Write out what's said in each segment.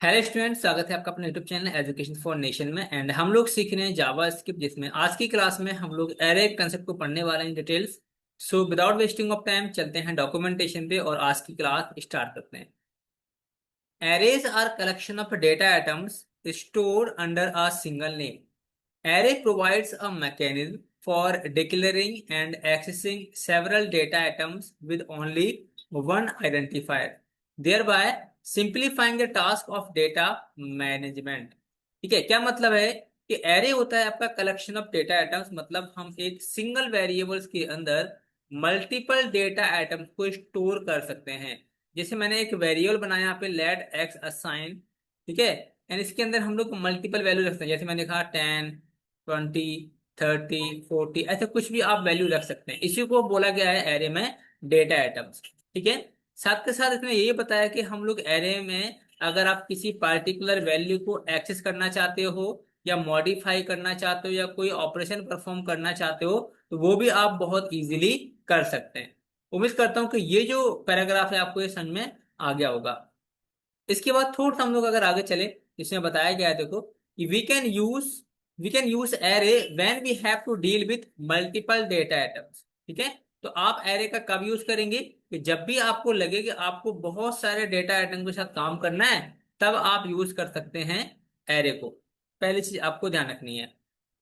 Hello student, स्वागत है आपका अपने YouTube channel education for nation में। एंड हम लोग सीख रहे हैं जावा स्क्रिप्ट, जिसमें आज की क्लास में हम लोग एरे कंसेप्ट को पढ़ने वाले हैं details. So without wasting of time चलते हैं डॉक्यूमेंटेशन पे और आज की क्लास स्टार्ट करते हैं। Arrays are collection of data items stored under a single name. Array provides a mechanism for declaring and accessing several data items with only one identifier, thereby simplifying the task of data management. ठीक है, क्या मतलब है कि array होता है आपका collection of data items, मतलब हम एक सिंगल वेरिएबल्स के अंदर मल्टीपल डेटा आइटम्स को स्टोर कर सकते हैं। जैसे मैंने एक वेरिएबल बनाया यहाँ पे लेट एक्स असाइन, ठीक है। एंड इसके अंदर हम लोग मल्टीपल वैल्यू रखते हैं, जैसे मैंने कहा 10, 20, 30, 40, ऐसे कुछ भी आप वैल्यू रख सकते हैं। इसी को बोला गया है एरे में डेटा आइटम्स, ठीक है। साथ के साथ इसमें ये बताया कि हम लोग एरे में अगर आप किसी पार्टिकुलर वैल्यू को एक्सेस करना चाहते हो या मॉडिफाई करना चाहते हो या कोई ऑपरेशन परफॉर्म करना चाहते हो, तो वो भी आप बहुत इजीली कर सकते हैं। उम्मीद करता हूँ कि ये जो पैराग्राफ है आपको ये समझ में आ गया होगा। इसके बाद थोड़ा सा हम लोग अगर आगे चले, इसमें बताया गया है, देखो कि we can use array when we have to deal with multiple data items. ठीक है, तो आप एरे का कब यूज करेंगे कि जब भी आपको लगे कि आपको बहुत सारे डेटा आइटम के साथ काम करना है, तब आप यूज कर सकते हैं एरे को। पहली चीज आपको ध्यान रखनी है।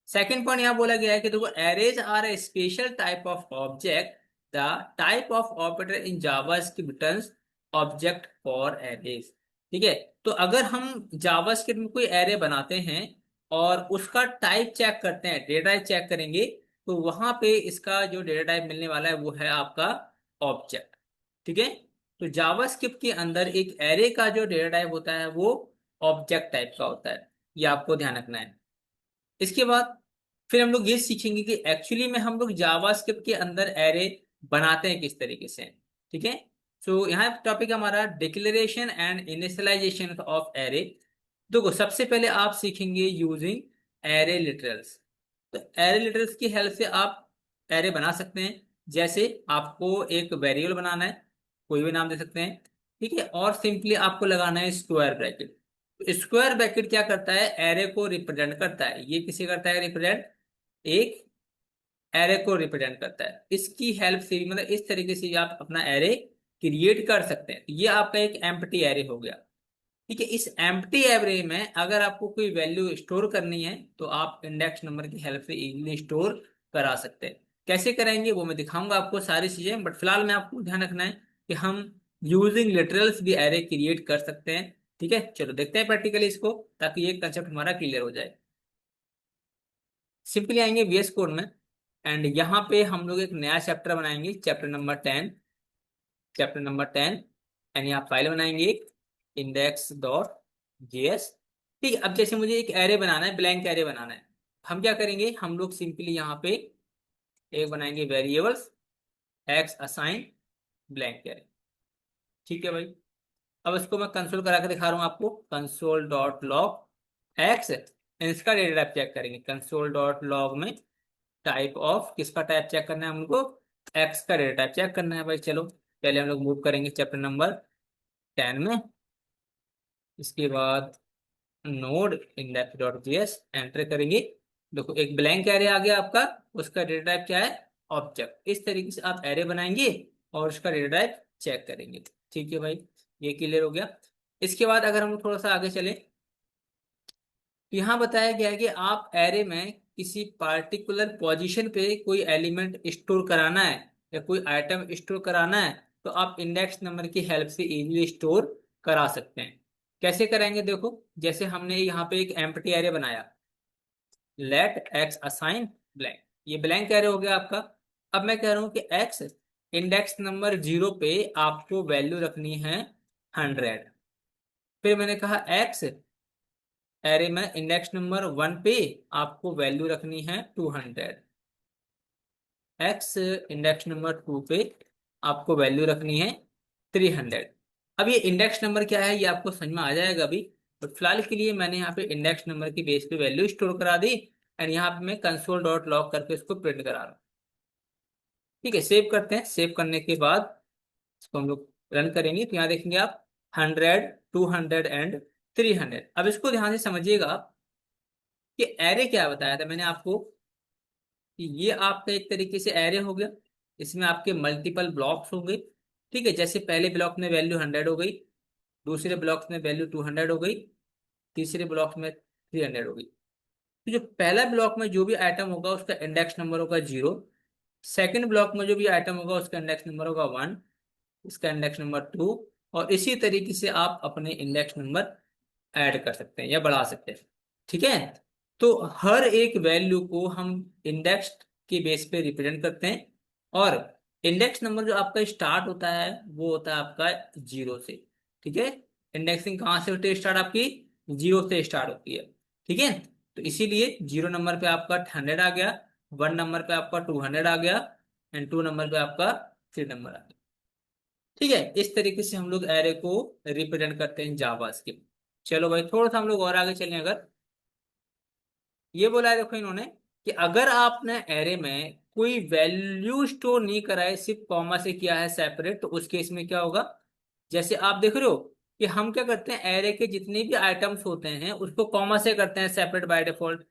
सेकेंड पॉइंट यहाँ बोला गया है कि देखो arrays are a special type of object. The type of operator in JavaScript returns object for arrays. ठीक है, तो अगर हम जावास्क्रिप्ट में कोई एरे बनाते हैं और उसका टाइप चेक करते हैं, डेटा टाइप चेक करेंगे, तो वहां पे इसका जो डेटा टाइप मिलने वाला है वो है आपका ऑब्जेक्ट। ठीक है, तो जावास्क्रिप्ट के अंदर एक एरे का जो डेटा टाइप होता है वो ऑब्जेक्ट टाइप का होता है, ये आपको ध्यान रखना है। इसके बाद फिर हम लोग ये सीखेंगे कि एक्चुअली में हम लोग जावास्क्रिप्ट के अंदर एरे बनाते हैं किस तरीके से। ठीक है, तो यहाँ टॉपिक हमारा declaration and initialisation of array. देखो सबसे पहले आप सीखेंगे यूजिंग एरे लिटरल्स। तो एरे लिटरल्स की हेल्प से आप एरे बना सकते हैं। जैसे आपको एक वेरिएबल बनाना है, कोई भी नाम दे सकते हैं, ठीक है, और सिंपली आपको लगाना है स्क्वायर ब्रैकेट। स्क्वायर ब्रैकेट क्या करता है, एरे को रिप्रेजेंट करता है। ये किसे करता है रिप्रेजेंट, एक एरे को रिप्रेजेंट करता है। इसकी हेल्प से भी, मतलब इस तरीके से आप अपना एरे क्रिएट कर सकते हैं। ये आपका एक एम्प्टी एरे हो गया। ठीक है, इस एम्प्टी एरे में अगर आपको कोई वैल्यू स्टोर करनी है तो आप इंडेक्स नंबर की हेल्प से इजीली स्टोर करा सकते हैं। कैसे करेंगे वो मैं दिखाऊंगा आपको सारी चीजें, बट फिलहाल में आपको ध्यान रखना है कि हम यूजिंग लिटरल्स भी एरे क्रिएट कर सकते हैं। ठीक है, चलो देखते हैं प्रैक्टिकली इसको, ताकि ये कंसेप्ट हमारा क्लियर हो जाए। सिंपली आएंगे VS कोड में, एंड यहाँ पे हम लोग एक नया चैप्टर बनाएंगे, चैप्टर नंबर 10। एंड यहाँ फाइल बनाएंगे index.js। ठीक है, अब जैसे मुझे एक एरे बनाना है, ब्लैंक एरे बनाना है, हम क्या करेंगे, हम लोग सिंपली यहाँ पे एक बनाएंगे variables x assign blank array. ठीक है भाई, अब इसको मैं कंसोल करा के दिखा रहा हूँ आपको, console.log एक्स। इसका डेटा टाइप चेक करेंगे console.log में। टाइप ऑफ किसका टाइप चेक करना है हमको, एक्स का डेटा टाइप चेक करना है भाई। चलो पहले हम लोग मूव करेंगे चैप्टर नंबर 10 में। इसके बाद नोड index.js एंटर करेंगे। देखो एक ब्लैंक एरे आ गया आपका, उसका डेटा टाइप क्या है, ऑब्जेक्ट। इस तरीके से आप एरे बनाएंगे और उसका डेटा टाइप चेक करेंगे। ठीक है भाई, ये क्लियर हो गया। इसके बाद अगर हम लोग थोड़ा सा आगे चले, तो यहाँ बताया गया है कि आप एरे में किसी पार्टिकुलर पोजीशन पे कोई एलिमेंट स्टोर कराना है या कोई आइटम स्टोर कराना है, तो आप इंडेक्स नंबर की हेल्प से इजीली स्टोर करा सकते हैं। कैसे कराएंगे, देखो जैसे हमने यहाँ पे एक एम्प्टी एरे बनाया, लेट एक्स असाइन ब्लैंक, ये ब्लैंक एरे हो गया आपका। अब मैं कह रहा हूँ कि एक्स इंडेक्स नंबर 0 पे आपको वैल्यू रखनी है 100। फिर मैंने कहा एक्स एरे में इंडेक्स नंबर 1 पे आपको वैल्यू रखनी है 200। एक्स इंडेक्स नंबर 2 पे आपको वैल्यू रखनी है 300। अब ये इंडेक्स नंबर क्या है ये आपको समझ में आ जाएगा अभी, बट फिलहाल के लिए मैंने यहाँ पे इंडेक्स नंबर की बेस पे वैल्यू स्टोर करा दी। एंड यहाँ पे मैं console.log करके इसको प्रिंट करा रहा हूँ। ठीक है, सेव करते हैं। सेव करने के बाद इसको हम लोग रन करेंगे, तो यहाँ देखेंगे आप 100, 200 एंड 300। अब इसको ध्यान से समझिएगा आप कि एरे क्या बताया था मैंने आपको, कि ये आपका एक तरीके से एरे हो गया। इसमें आपके मल्टीपल ब्लॉक्स होंगे। ठीक है, जैसे पहले ब्लॉक में वैल्यू 100 हो गई, दूसरे ब्लॉक में वैल्यू 200 हो गई, तीसरे ब्लॉक में 300 हो गई। तो जो पहला ब्लॉक में जो भी आइटम होगा उसका इंडेक्स नंबर होगा 0। सेकंड ब्लॉक में जो भी आइटम होगा उसका इंडेक्स नंबर होगा 1, इसका इंडेक्स नंबर 2। और इसी तरीके से आप अपने इंडेक्स नंबर ऐड कर सकते हैं या बढ़ा सकते हैं। ठीक है, तो हर एक वैल्यू को हम इंडेक्स के बेस पे रिप्रेजेंट करते हैं। और इंडेक्स नंबर जो आपका स्टार्ट होता है वो होता है आपका 0 से। ठीक है, इंडेक्सिंग कहाँ से होती है स्टार्ट आपकी? 0 से स्टार्ट होती है। ठीक है, तो इसीलिए 0 नंबर पे आपका 100 आ गया, 1 नंबर पे आपका 200 आ गया, एंड 2 नंबर पे आपका 3 नंबर आ गया। ठीक है, इस तरीके से हम लोग एरे को रिप्रेजेंट करते हैं जावा स्क्रिप्ट। चलो भाई, थोड़ा सा हम लोग और आगे चलें। अगर ये बोला है देखो इन्होंने कि अगर आपने एरे में कोई वैल्यू स्टोर नहीं करा है, सिर्फ कॉमा से किया है सेपरेट, तो उस केस में क्या होगा? जैसे आप देख रहे हो कि हम क्या करते हैं, एरे के जितने भी आइटम्स होते हैं उसको कॉमा से करते हैं सेपरेट बाय डिफॉल्ट।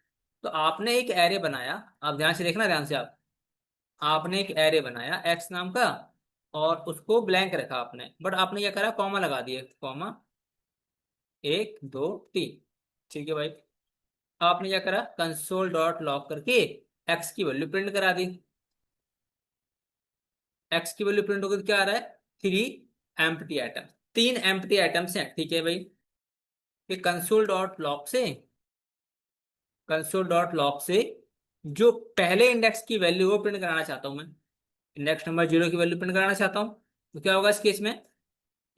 तो आपने एक एरे बनाया, आप ध्यान से देखना, ध्यान से आप, आपने एक एरे बनाया एक्स नाम का, और उसको ब्लैंक रखा आपने, बट आपने क्या करा, कॉमा लगा दिया, कॉमा 1 2 3। ठीक है भाई, आपने क्या करा, कंसोल डॉट लॉग करके एक्स की वैल्यू प्रिंट करा दी। एक्स की वैल्यू प्रिंट होकर क्या आ रहा है? 3 एम्प्टी आइटम, 3 एम्प्टी आइटम्स हैं। ठीक है भाई, ये कंसोल डॉट लॉग से जो पहले इंडेक्स की वैल्यू वो प्रिंट कराना चाहता हूं मैं, इंडेक्स नंबर 0 की वैल्यू प्रिंट कराना चाहता हूँ। तो क्या होगा इस केस में?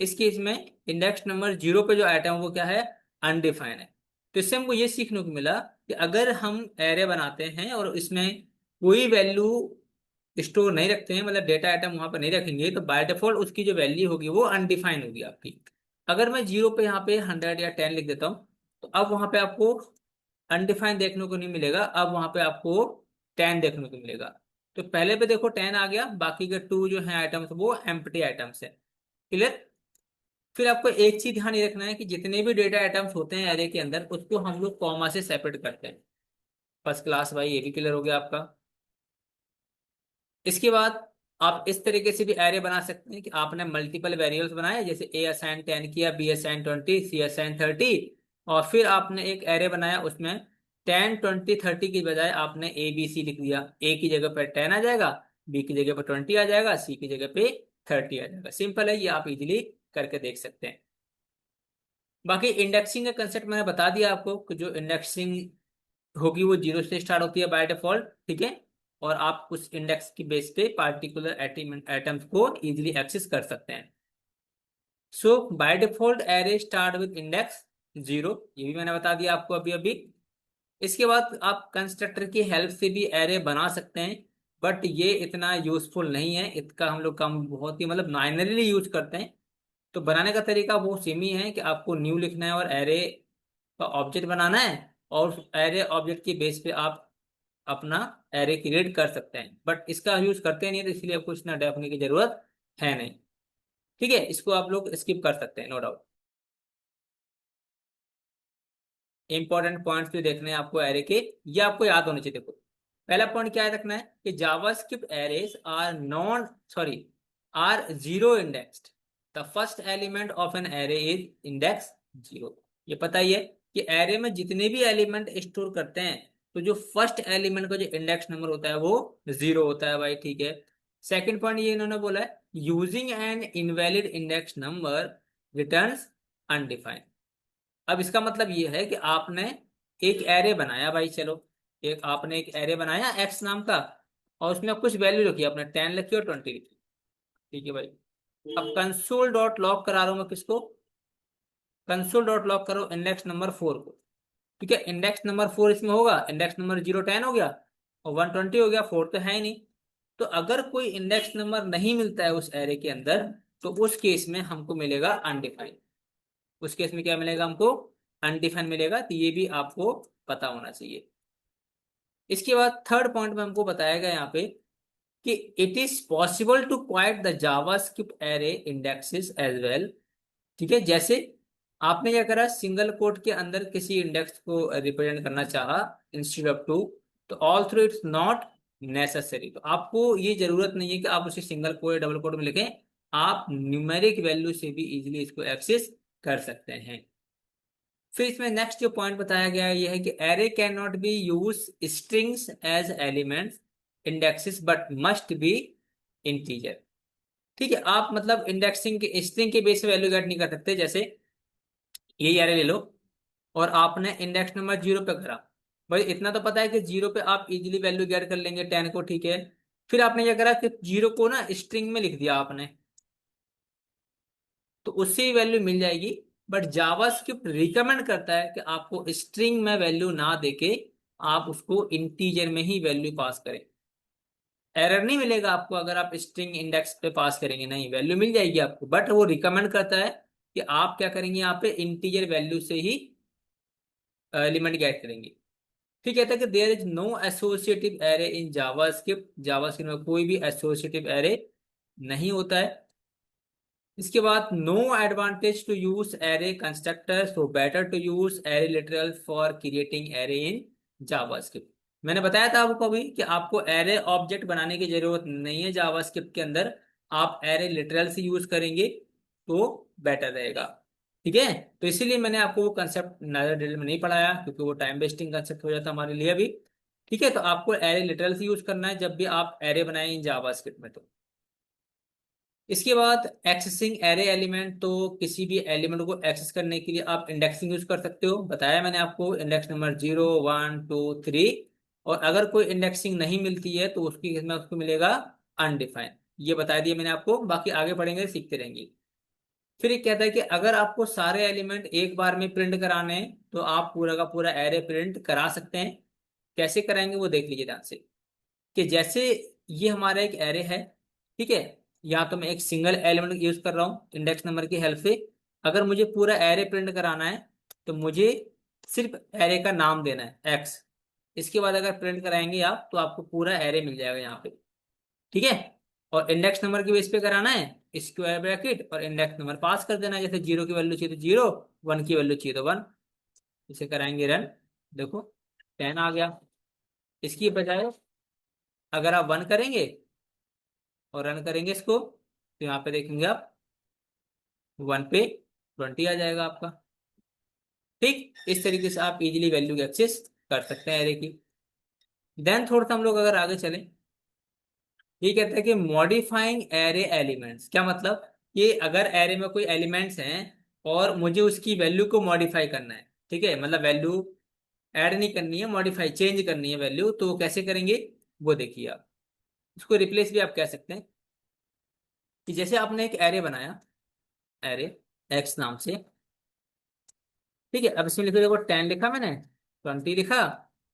इस केस में इंडेक्स नंबर 0 पे जो आइटम है वो क्या है? अनडिफाइन है। तो इससे हमको ये सीखने को मिला कि अगर हम एरे बनाते हैं और इसमें कोई वैल्यू स्टोर नहीं रखते हैं, मतलब डेटा आइटम वहां पर नहीं रखेंगे, तो बाय डिफॉल्ट उसकी जो वैल्यू होगी वो अनडिफाइंड होगी आपकी। अगर मैं 0 पे यहाँ पे 100 या 10 लिख देता हूँ, तो अब वहां पे आपको अनडिफाइंड देखने को नहीं मिलेगा, अब वहां पे आपको 10 देखने को मिलेगा। तो पहले पे देखो 10 आ गया, बाकी के 2 जो है आइटम्स वो एम्प्टी आइटम्स है। क्लियर? फिर आपको एक चीज ध्यान ये रखना है कि जितने भी डेटा आइटम्स होते हैं एरे के अंदर उसको हम लोग कॉमा से सेपरेट करते हैं। फर्स्ट क्लास भाई, ये भी क्लियर हो गया आपका। इसके बाद आप इस तरीके से भी एरे बना सकते हैं कि आपने मल्टीपल वेरिएबल्स बनाए, जैसे ए असाइन 10 किया, बी असाइन 20, सी असाइन 30, और फिर आपने एक एरे बनाया उसमें 10 20 30 की बजाय आपने ए बी सी लिख दिया। ए की जगह पर 10 आ जाएगा, बी की जगह पर 20 आ जाएगा, सी की जगह पे 30 आ जाएगा। सिंपल है, ये आप इजीली करके देख सकते हैं। बाकी इंडेक्सिंग का कंसेप्ट मैंने बता दिया आपको कि जो इंडेक्सिंग होगी वो 0 से स्टार्ट होती है बाय डिफॉल्ट। ठीक है, और आप उस इंडेक्स की बेस पे पार्टिकुलर आइटम्स को इजीली एक्सेस कर सकते हैं। So by default array start with index 0, ये भी मैंने बता दिया आपको अभी अभी। इसके बाद आप कंस्ट्रक्टर की हेल्प से भी एरे बना सकते हैं, बट ये इतना यूजफुल नहीं है, इसका हम लोग कम बहुत ही मतलब माइनरली यूज करते हैं। तो बनाने का तरीका वो सेम ही है कि आपको न्यू लिखना है और एरे का ऑब्जेक्ट बनाना है, और उस एरे ऑब्जेक्ट की बेस पे आप अपना एरे क्रिएट कर सकते हैं, बट इसका यूज करते नहीं है, तो इसलिए आपको इतना देखने की जरूरत है नहीं। ठीक है, इसको आप लोग स्किप कर सकते हैं, नो डाउट। इंपॉर्टेंट पॉइंट्स भी देखने हैं आपको एरे के, ये आपको याद होने चाहिए। देखो, पहला पॉइंट क्या याद रखना है कि JavaScript arrays are non sorry are zero indexed. The first element of an array is index 0। ये पता ही है कि एरे में जितने भी एलिमेंट स्टोर करते हैं, तो जो फर्स्ट एलिमेंट का जो इंडेक्स नंबर होता है वो 0 होता है भाई। ठीक है, सेकंड पॉइंट ये इन्होंने बोला है, using N invalid index number returns undefined. अब इसका मतलब ये है कि आपने एक एरे बनाया भाई, चलो, एक आपने एक एरे बनाया एक्स नाम का, और उसमें कुछ वैल्यू रखी, आपने 10 लिखी और 20 लिखी। ठीक है भाई, अब कंसोल डॉट लॉग करा रहा हूं मैं किसको? कंसोल डॉट लॉग करो इंडेक्स नंबर 4 को। ठीक है, इंडेक्स नंबर 4 इसमें होगा, इंडेक्स नंबर 0 10 हो गया, और 120 हो गया, 4 तो है ही नहीं। तो अगर कोई इंडेक्स नंबर नहीं मिलता है उस एरे के अंदर, तो उस केस में हमको मिलेगा अनडिफाइंड। उस केस में क्या मिलेगा हमको? अनडिफाइंड मिलेगा। तो ये भी आपको पता होना चाहिए। इसके बाद थर्ड पॉइंट में हमको बताया गया यहाँ पे कि it is possible to quite the JavaScript array indexes as well. ठीक है, जैसे आपने क्या करा, सिंगल कोट के अंदर किसी इंडेक्स को रिप्रेजेंट करना चाहा इंस्टेड ऑफ टू, तो all through it's not necessary. तो आपको ये जरूरत नहीं है कि आप उसे सिंगल कोट या डबल कोट में लिखें, आप न्यूमेरिक वैल्यू से भी इजीली इसको एक्सेस कर सकते हैं। फिर इसमें नेक्स्ट जो पॉइंट बताया गया है ये है कि array can not be use strings as elements indexes but must be integer. ठीक है, आप मतलब इंडेक्सिंग के स्ट्रिंग के बेस पे वैल्यू गेट नहीं कर सकते। जैसे यही एरे ले लो और आपने इंडेक्स नंबर 0 पे करा, भाई इतना तो पता है कि 0 पे आप इजीली वैल्यू गेट कर लेंगे 10 को, ठीक है। फिर आपने क्या करा कि 0 को ना स्ट्रिंग में लिख दिया आपने, तो उससे ही वैल्यू मिल जाएगी। बट जावास्क्रिप्ट रिकमेंड करता है कि आपको स्ट्रिंग में वैल्यू ना देके आप उसको इंटीजर में ही वैल्यू पास करें। एरर नहीं मिलेगा आपको अगर आप स्ट्रिंग इंडेक्स पे पास करेंगे, नहीं वैल्यू मिल जाएगी आपको, बट वो रिकमेंड करता है कि आप क्या करेंगे, यहाँ पे इंटीजर वैल्यू से ही एलिमेंट गेट करेंगे। फिर कहता है कि there is no associative array in JavaScript, JavaScript में कोई भी एसोसिएटिव एरे नहीं होता है। इसके बाद no advantage to use array constructor, so better to use array literal for creating array in JavaScript. मैंने बताया था आपको अभी कि आपको एरे ऑब्जेक्ट बनाने की जरूरत नहीं है जावास्क्रिप्ट के अंदर, आप एरे लिटरल से यूज करेंगे तो बेटर रहेगा। ठीक है, तो इसीलिए मैंने आपको वो कंसेप्ट नजर डिटेल में नहीं पढ़ाया क्योंकि वो टाइम वेस्टिंग कंसेप्ट हो जाता हमारे लिए अभी। ठीक है, तो आपको एरे लिटरल से यूज करना है जब भी आप एरे बनाएं इन जावास्क्रिप्ट में। तो इसके बाद एक्सेसिंग एरे एलिमेंट, तो किसी भी एलिमेंट को एक्सेस करने के लिए आप इंडेक्सिंग यूज कर सकते हो। बताया मैंने आपको इंडेक्स नंबर 0 1 2 3, और अगर कोई इंडेक्सिंग नहीं मिलती है तो उसकी केस में उसको मिलेगा अनडिफाइंड। ये बता दिया मैंने आपको, बाकी आगे पढ़ेंगे सीखते रहेंगे। फिर एक कहता है कि अगर आपको सारे एलिमेंट एक बार में प्रिंट कराने हैं तो आप पूरा का पूरा एरे प्रिंट करा सकते हैं। कैसे कराएंगे वो देख लीजिए ध्यान से, कि जैसे ये हमारा एक एरे है, ठीक है, या तो मैं एक सिंगल एलिमेंट यूज कर रहा हूँ इंडेक्स नंबर की हेल्प से। अगर मुझे पूरा एरे प्रिंट कराना है तो मुझे सिर्फ एरे का नाम देना है एक्स। इसके बाद अगर प्रिंट कराएंगे आप तो आपको पूरा एरे मिल जाएगा यहाँ पे। ठीक है, और इंडेक्स नंबर की बेस पे कराना है स्क्वायर ब्रैकेट और इंडेक्स नंबर पास कर देना है। जैसे 0 की वैल्यू चाहिए तो 0, 1 की वैल्यू चाहिए तो 1। इसे कराएंगे रन, देखो 10 आ गया। इसकी बजाय अगर आप 1 करेंगे और रन करेंगे इसको तो यहाँ पे देखेंगे आप 1 पे 20 आ जाएगा आपका। ठीक, इस तरीके से आप इजीली वैल्यू एक्सेस कर सकते हैं एरे की। देन थोड़ा सा हम लोग अगर आगे चलें, ये कहता है कि मॉडिफाइंग एरे एलिमेंट्स। क्या मतलब, कि अगर एरे में कोई एलिमेंट्स हैं और मुझे उसकी वैल्यू को मॉडिफाई करना है, ठीक है, मतलब वैल्यू ऐड नहीं करनी है, मॉडिफाई चेंज करनी है वैल्यू, तो वो कैसे करेंगे वो देखिए आप। उसको रिप्लेस भी आप कह सकते हैं, कि जैसे आपने एक एरे बनाया, एरे एक्स नाम से, ठीक है। अब इसमें लिखो, देखो 10 लिखा मैंने, 20 लिखा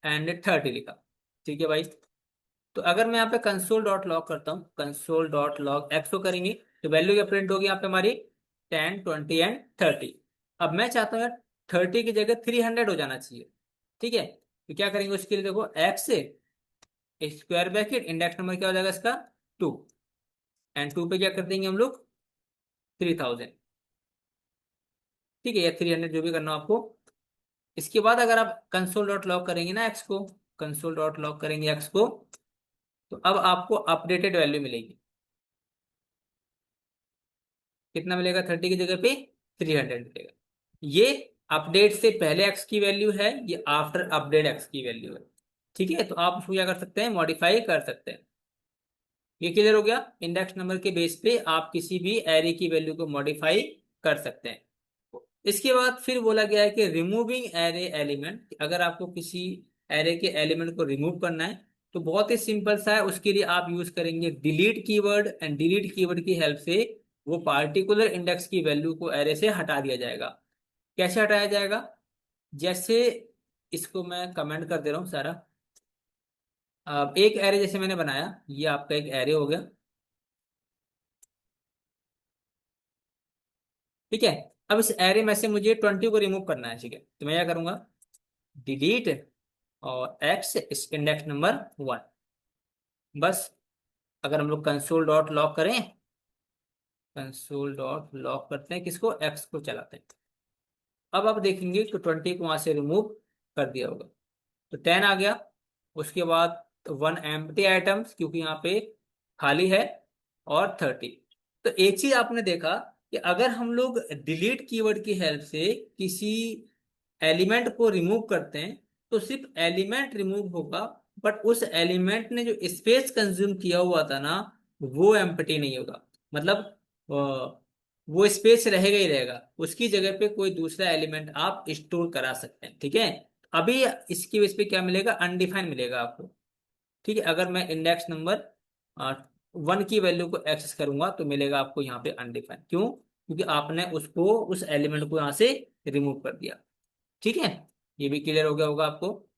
एंड 30 लिखा। ठीक है भाई, तो अगर मैं यहाँ पे कंसोल डॉट लॉग करता हूँ, कंसोल डॉट लॉग एक्स को करेंगे तो वैल्यू क्या प्रिंट होगी यहाँ पे हमारी, 10 20 एंड 30। अब मैं चाहता हूँ यार 30 की जगह 300 हो जाना चाहिए। ठीक है, तो क्या करेंगे उसके लिए, देखो एक्स से स्क्वायर ब्रैकेट इंडेक्स नंबर क्या हो जाएगा इसका 2, एंड 2 पे क्या कर देंगे हम लोग 3000। ठीक है, या 300 जो भी करना हो आपको। इसके बाद अगर आप कंसोल डॉट लॉग करेंगे ना एक्स को, कंसोल डॉट लॉग करेंगे एक्स को, तो अब आपको अपडेटेड वैल्यू मिलेगी। कितना मिलेगा, 30 की जगह पे 300 मिलेगा। ये अपडेट से पहले एक्स की वैल्यू है, ये आफ्टर अपडेट एक्स की वैल्यू है। ठीक है, तो आप उसको क्या कर सकते हैं, मॉडिफाई कर सकते हैं। ये क्लियर हो गया, इंडेक्स नंबर के बेस पे आप किसी भी एरे की वैल्यू को मॉडिफाई कर सकते हैं। इसके बाद फिर बोला गया है कि रिमूविंग एरे एलिमेंट, अगर आपको किसी एरे के एलिमेंट को रिमूव करना है तो बहुत ही सिंपल सा है, उसके लिए आप यूज करेंगे delete keyword, and delete keyword की हेल्प से वो पार्टिकुलर इंडेक्स की वैल्यू को एरे से हटा दिया जाएगा। कैसे हटाया जाएगा, जैसे इसको मैं कमेंट कर दे रहा हूँ सारा। अब एक एरे जैसे मैंने बनाया, ये आपका एक एरे हो गया। ठीक है, अब इस एरे में से मुझे 20 को रिमूव करना है, ठीक है, तो मैं क्या करूंगा, डिलीट और एक्स इस इंडेक्स नंबर 1। बस, अगर हम लोग कंसोल डॉट लॉग करें, कंसोल डॉट लॉग करते हैं किसको, एक्स को चलाते हैं। अब आप देखेंगे तो 20 को वहां से रिमूव कर दिया होगा, तो 10 आ गया। उसके बाद 1 एम्प्टी आइटम्स, क्योंकि यहाँ पे खाली है, और 30। तो एक चीज आपने देखा कि अगर हम लोग डिलीट कीवर्ड की हेल्प से किसी एलिमेंट को रिमूव करते हैं तो सिर्फ एलिमेंट रिमूव होगा, बट उस एलिमेंट ने जो स्पेस कंज्यूम किया हुआ था ना, वो एम्प्टी नहीं होगा। मतलब वो स्पेस रहेगा ही रहेगा, उसकी जगह पे कोई दूसरा एलिमेंट आप स्टोर करा सकते हैं। ठीक है, अभी इसकी बेस पे क्या मिलेगा, अनडिफाइंड मिलेगा आपको। ठीक है, अगर मैं इंडेक्स नंबर 1 की वैल्यू को एक्सेस करूंगा तो मिलेगा आपको यहाँ पे अनडिफाइंड। क्यों? क्योंकि आपने उसको, उस एलिमेंट को यहाँ से रिमूव कर दिया। ठीक है, ये भी क्लियर हो गया होगा आपको।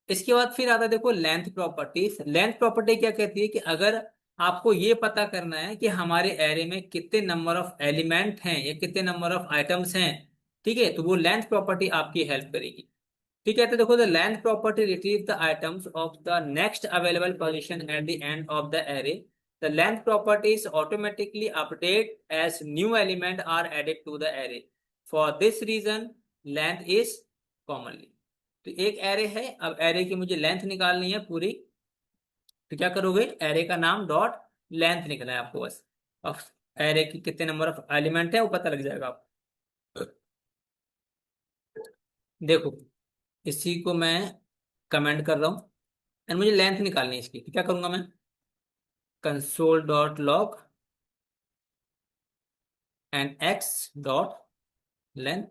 इसके बाद फिर आता है देखो लेंथ प्रॉपर्टीज। लेंथ प्रॉपर्टी क्या कहती है कि अगर आपको ये पता करना है कि हमारे एरे में कितने नंबर ऑफ एलिमेंट हैं या कितने नंबर ऑफ आइटम्स हैं, ठीक है, तो वो लेंथ प्रॉपर्टी आपकी हेल्प करेगी। ठीक है, तो देखो the length property retrieve the items of the next available position at the end of the array. The length properties automatically update as new element are added to the array. For this reason length is commonly. तो एक array है, अब array की मुझे length निकालनी है पूरी, तो क्या करोगे, एरे का नाम डॉट लेंथ निकला है आपको बस। अब एरे की कितने नंबर ऑफ एलिमेंट है वो पता लग जाएगा आपको। देखो, इसी को मैं कमेंट कर रहा हूँ, एंड मुझे लेंथ निकालनी है इसकी, तो क्या करूंगा मैं, console dot log and x dot length.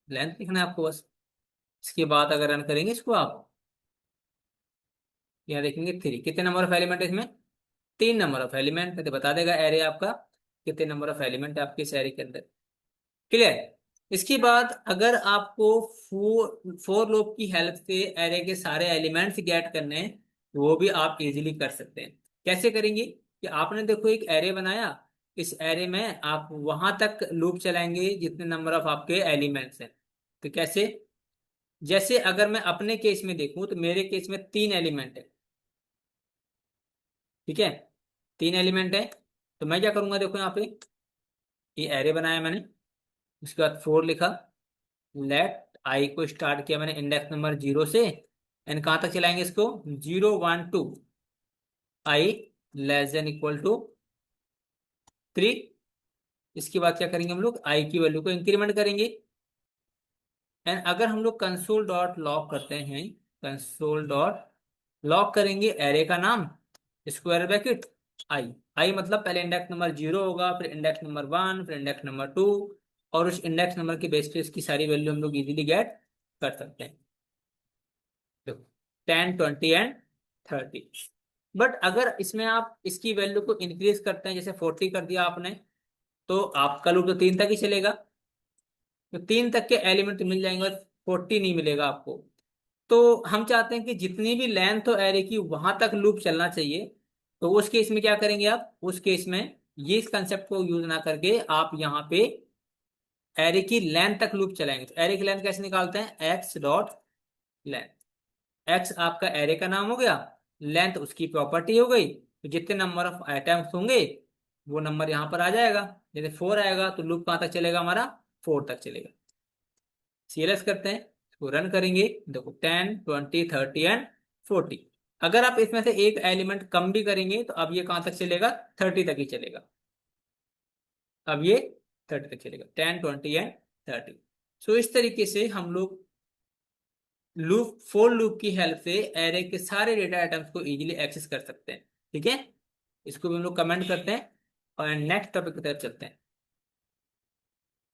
Length लिखना है आपको बस। इसके बाद अगर रन करेंगे इसको आप, यहाँ देखेंगे 3, कितने नंबर ऑफ एलिमेंट है इसमें, 3 नंबर ऑफ एलिमेंट है, तो बता देगा एरे आपका कितने नंबर ऑफ एलिमेंट है आपके इस एरे के अंदर। क्लियर? इसके बाद अगर आपको फोर लूप की हेल्प से एरे के सारे एलिमेंट्स गेट करने हैं, तो वो भी आप इजीली कर सकते हैं। कैसे करेंगे कि आपने देखो एक एरे बनाया, इस एरे में आप वहां तक लूप चलाएंगे जितने नंबर ऑफ आपके एलिमेंट्स हैं। तो कैसे, जैसे अगर मैं अपने केस में देखूं तो मेरे केस में 3 एलिमेंट है। ठीक है, 3 एलिमेंट है, तो मैं क्या करूंगा, देखो यहाँ पे ये एरे बनाया मैंने, उसके बाद 4 लिखा, लेट आई को स्टार्ट किया मैंने इंडेक्स नंबर 0 से, एंड कहाँ तक चलाएंगे इसको, 0 1 2, आई लेस देन इक्वल टू 3। इसके बाद क्या करेंगे, हम लोग आई की वैल्यू को इंक्रीमेंट करेंगे। एंड अगर हम लोग कंसोल डॉट लॉक करते हैं, कंसोल डॉट लॉक करेंगे एरे का नाम, स्क्वायर ब्रैकेट आई। आई मतलब पहले इंडेक्स नंबर 0 होगा, फिर इंडेक्स नंबर 1, फिर इंडेक्स नंबर 2, और उस इंडेक्स नंबर के बेस पे इसकी सारी वैल्यू हम लोग इजीली गेट कर सकते हैं। देखो 10 20 एंड 30। बट अगर इसमें आप इसकी वैल्यू को इंक्रीज करते हैं, जैसे 40 कर दिया आपने, तो आपका लूप तो 3 तक ही चलेगा, तो 3 तक के एलिमेंट मिल जाएंगे, 40 नहीं मिलेगा आपको। तो हम चाहते हैं कि जितनी भी लेंथ हो एरे की वहां तक लूप चलना चाहिए। तो उस केस में क्या करेंगे आप, उस केस में ये इस कंसेप्ट को यूज ना करके आप यहाँ पे एरे की लेंथ तक लूप चलाएंगे। तो एरे की लेंथ कैसे निकालते हैं, एक्स डॉट लेंथ। एक्स आपका एरे का नाम हो गया, लेंथ उसकी प्रॉपर्टी हो गई, तो जितने नंबर ऑफ आइटम्स होंगे वो नंबर यहाँ पर आ जाएगा। जैसे 4 आएगा तो लूप कहाँ तक चलेगा हमारा, 4 तक चलेगा। सीएलएस करते हैं, इसको रन करेंगे, देखो 10 20 30 एंड 40। अगर आप इसमें से एक एलिमेंट कम भी करेंगे तो अब ये कहाँ तक चलेगा, 30 तक ही चलेगा। अब ये 30 तक चलेगा, 10 20 एंड 30। सो इस तरीके से हम लोग लूप, फोर लूप की हेल्प से एरे के सारे डेटा आइटम्स को इजीली एक्सेस कर सकते हैं। ठीक है, इसको भी हम लोग कमेंट करते हैं और नेक्स्ट टॉपिक की तरफ चलते हैं।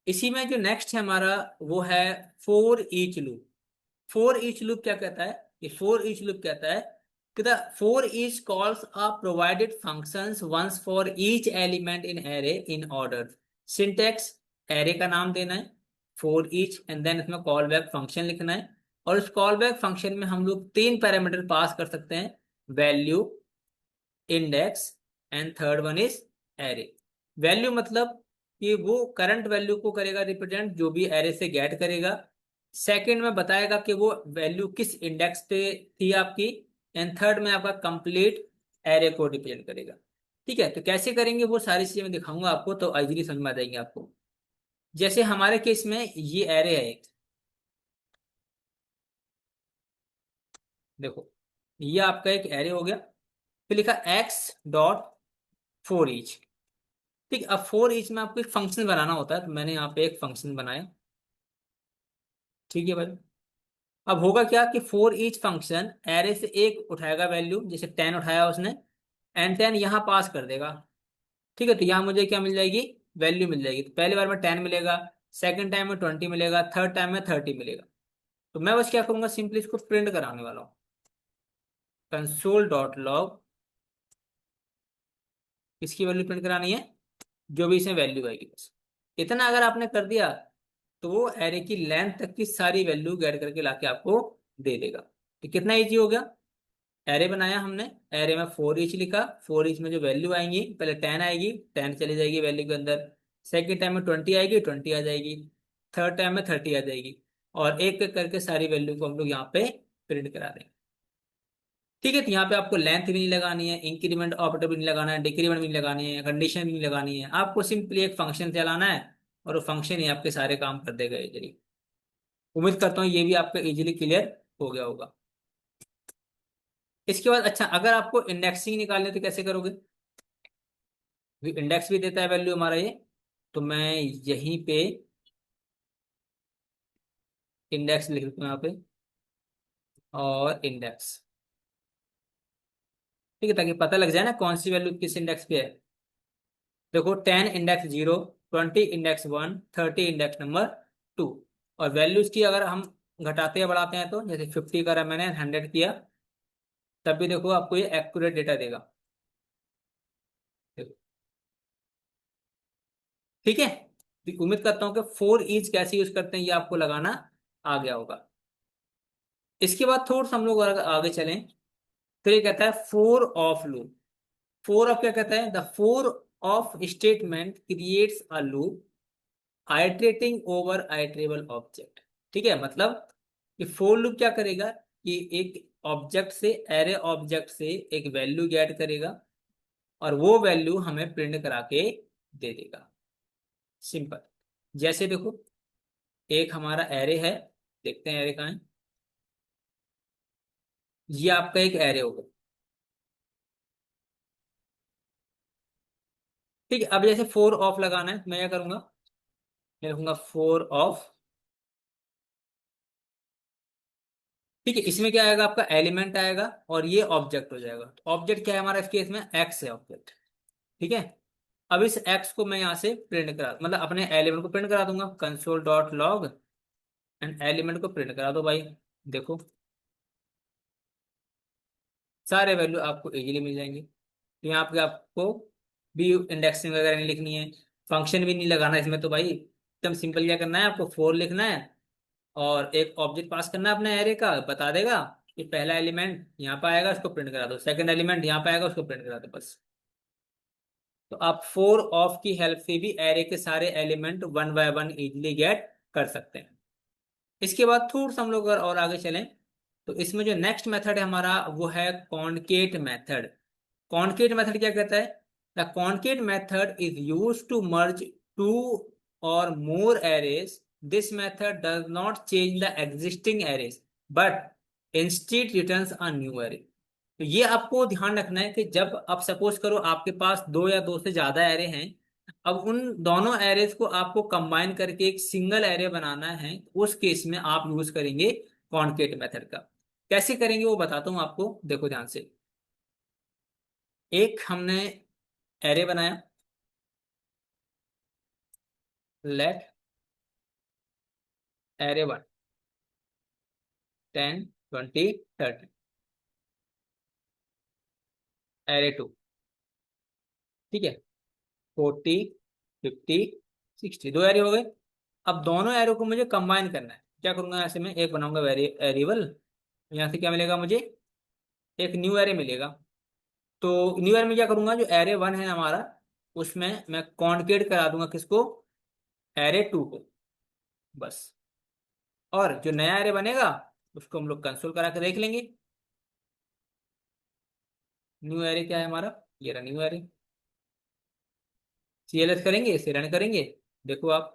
इसी में जो नेक्स्ट है हमारा वो है for each loop. For each loop क्या कहता है, ये फोर ईच लूप कहता है कि the for each calls are provided functions once for each element in array in order. Syntax, array का नाम देना है फोर ईच, एंड देन इसमें कॉल बैक फंक्शन लिखना है। और उस कॉल बैक फंक्शन में हम लोग 3 पैरामीटर पास कर सकते हैं, value, index, and third one is array. Value मतलब कि वो करंट वैल्यू को करेगा रिप्रेजेंट, जो भी एरे से गेट करेगा। सेकंड में बताएगा कि वो वैल्यू किस इंडेक्स पे थी आपकी, एंड थर्ड में आपका कंप्लीट एरे को रिप्रेजेंट करेगा। ठीक है, तो कैसे करेंगे वो सारी चीजें मैं दिखाऊंगा आपको, तो इजीली समझ में आ जाएंगे आपको। जैसे हमारे केस में ये एरे है एक, देखो ये आपका एक एरे हो गया। फिर लिखा एक्स डॉट फोर ईच। ठीक, अब फोर ईच में आपको एक फंक्शन बनाना होता है, तो मैंने यहाँ पे एक फंक्शन बनाया। ठीक है भाई। अब होगा क्या कि फोर ईच फंक्शन एरे से एक उठाएगा वैल्यू, जैसे 10 उठाया उसने, एंड 10 यहाँ पास कर देगा। ठीक है, तो यहाँ मुझे क्या मिल जाएगी, वैल्यू मिल जाएगी। तो पहली बार में 10 मिलेगा, सेकंड टाइम में 20 मिलेगा, थर्ड टाइम में 30 मिलेगा। तो मैं बस क्या करूंगा, सिंपली इसको प्रिंट कराने वाला हूँ, कंसोल डॉट लॉग। इसकी वैल्यू प्रिंट करानी है, जो भी इसमें वैल्यू आएगी बस। इतना अगर आपने कर दिया, तो वो एरे की लेंथ तक की सारी वैल्यू गेट करके लाके आपको दे देगा। तो कितना इजी हो गया, एरे बनाया हमने, एरे में फोर ईच लिखा, फोर ईच में जो वैल्यू आएंगी, पहले 10 आएगी, 10 चली जाएगी वैल्यू के अंदर, सेकेंड टाइम में 20 आएगी, 20 आ जाएगी, थर्ड टाइम में 30 आ जाएगी, और एक एक करके सारी वैल्यू को हम लोग यहाँ पे प्रिंट करा देंगे। ठीक है, तो यहाँ पे आपको लेंथ भी नहीं लगानी है, इंक्रीमेंट ऑपरेटर भी नहीं लगाना है, डिक्रीमेंट भी नहीं लगानी है, कंडीशन भी नहीं लगानी है, आपको सिंपली एक फंक्शन चलाना है, और वो फंक्शन ही आपके सारे काम कर देगा इजीली। उम्मीद करता हूँ ये भी आपका इजीली क्लियर हो गया होगा। इसके बाद अच्छा, अगर आपको इंडेक्सिंग निकालनी है तो कैसे करोगे, इंडेक्स भी देता है वैल्यू हमारा ये। तो मैं यहीं पे इंडेक्स लिख देता हूँ यहाँ पे, और इंडेक्स। ठीक है, ताकि पता लग जाए ना कौन सी वैल्यू किस इंडेक्स पे है। देखो 10 इंडेक्स 0, 20 इंडेक्स 1, 30 इंडेक्स नंबर 2। और वैल्यूज की अगर हम घटाते या बढ़ाते हैं, तो जैसे 50 करा मैंने, 100 किया, तब भी देखो आपको ये एक्यूरेट डेटा देगा। देखो, ठीक है। तो उम्मीद करता हूँ कि फोर ईच कैसे यूज करते हैं ये आपको लगाना आ गया होगा। इसके बाद थोड़ा सा हम लोग अगर आगे चलें, तो ये कहता है four of loop. Four of क्या कहता है, the four of statement creates a loop iterating over iterable object. ठीक है, मतलब कि फोर लूप क्या करेगा कि एक ऑब्जेक्ट से, एरे ऑब्जेक्ट से एक वैल्यू गेट करेगा, और वो वैल्यू हमें प्रिंट करा के दे देगा। सिंपल। जैसे देखो, एक हमारा एरे है, देखते हैं एरे कहाँ है। ये आपका एक एरे होगा। ठीक है, अब जैसे फोर ऑफ लगाना है, मैं क्या करूंगा, मैं लिखूंगा फोर ऑफ। ठीक है, इसमें क्या आएगा, आपका एलिमेंट आएगा, और ये ऑब्जेक्ट हो जाएगा। ऑब्जेक्ट क्या है हमारा इस केस में, एक्स है ऑब्जेक्ट। ठीक है, अब इस एक्स को मैं यहाँ से प्रिंट करा, मतलब अपने एलिमेंट को प्रिंट करा दूंगा, console dot log, and element को प्रिंट करा दो भाई। देखो सारे वैल्यू आपको इजीली मिल जाएंगे। तो यहाँ पे आपको भी इंडेक्सिंग वगैरह नहीं लिखनी है, फंक्शन भी नहीं लगाना इसमें, तो भाई एकदम सिंपल। क्या करना है आपको, फोर लिखना है, और एक ऑब्जेक्ट पास करना है अपने एरे का, बता देगा कि पहला एलिमेंट यहाँ पे आएगा, उसको प्रिंट करा दो, सेकंड एलिमेंट यहाँ पे आएगा, उसको प्रिंट करा दो, बस। तो आप फोर ऑफ की हेल्प से भी एरे के सारे element one by one easily get कर सकते हैं। इसके बाद थोड़ा सा हम लोग अगर और आगे चलें, तो इसमें जो नेक्स्ट मेथड है हमारा, वो है कॉनकेट मेथड। कॉनकेट मेथड क्या कहता है, the concat method is use to merge two or more arrays. This method does not change the existing arrays, but instead returns a new array. तो ये आपको ध्यान रखना है कि जब आप सपोज करो आपके पास दो या दो से ज्यादा एरे हैं, अब उन दोनों एरेज को आपको कंबाइन करके एक सिंगल एरे बनाना है, उस केस में आप यूज करेंगे कॉनकेट मेथड का। कैसे करेंगे वो बताता हूँ आपको, देखो ध्यान से। एक हमने एरे बनाया, let array one, 10, 20, 30। Array two, ठीक है, 40, 50, 60, दो एरे हो गए। अब दोनों एरो को मुझे कंबाइन करना है, क्या करूंगा, ऐसे में एक बनाऊंगा वेरिएबल। यहाँ से क्या मिलेगा मुझे, एक न्यू एरे मिलेगा। तो न्यू एरे में क्या करूंगा, जो एरे वन है हमारा, उसमें मैं कॉन्केट करा दूंगा किसको, एरे टू को, बस। और जो नया एरे बनेगा, उसको हम लोग कंसोल करा के देख लेंगे। न्यू एरे क्या है हमारा, ये रहा न्यू एरे। सीएलएस करेंगे, इसे रन करेंगे, देखो आप,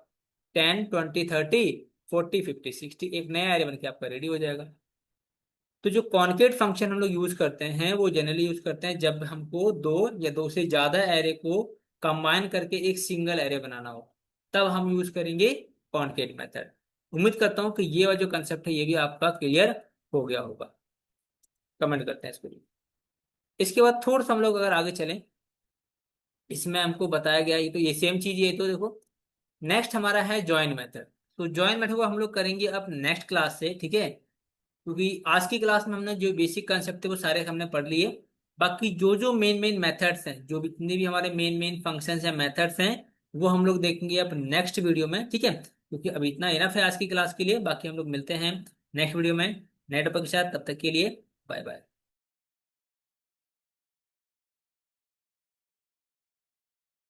10 20 30 40 50 60, एक नया एरे बन के आपका रेडी हो जाएगा। तो जो कॉनकेट फंक्शन हम लोग यूज करते हैं वो जनरली यूज करते हैं जब हमको दो या दो से ज्यादा एरे को कंबाइन करके एक सिंगल एरे बनाना हो, तब हम यूज करेंगे कॉनकेट मेथड। उम्मीद करता हूँ कि ये वाला जो कंसेप्ट है ये भी आपका क्लियर हो गया होगा। कमेंट करते हैं इसको। इसके बाद थोड़ा सा हम लोग अगर आगे चलें, इसमें हमको बताया गया ये तो ये सेम चीज ये तो देखो। नेक्स्ट हमारा है जॉइन मेथड। तो जॉइन मेथड को हम लोग करेंगे अब नेक्स्ट क्लास से, ठीक है। क्योंकि आज की क्लास में हमने जो बेसिक कंसेप्ट थे वो सारे हमने पढ़ लिए। बाकी जो जो मेन मेन मेथड्स हैं, जो भी जितने भी हमारे मेन मेन फंक्शंस या मेथड्स हैं, वो हम लोग देखेंगे अब नेक्स्ट वीडियो में, ठीक है। क्योंकि अभी इतना इनफ है आज की क्लास के लिए। बाकी हम लोग मिलते हैं नेक्स्ट वीडियो में नए टॉपिक के साथ। तब तक के लिए बाय बाय।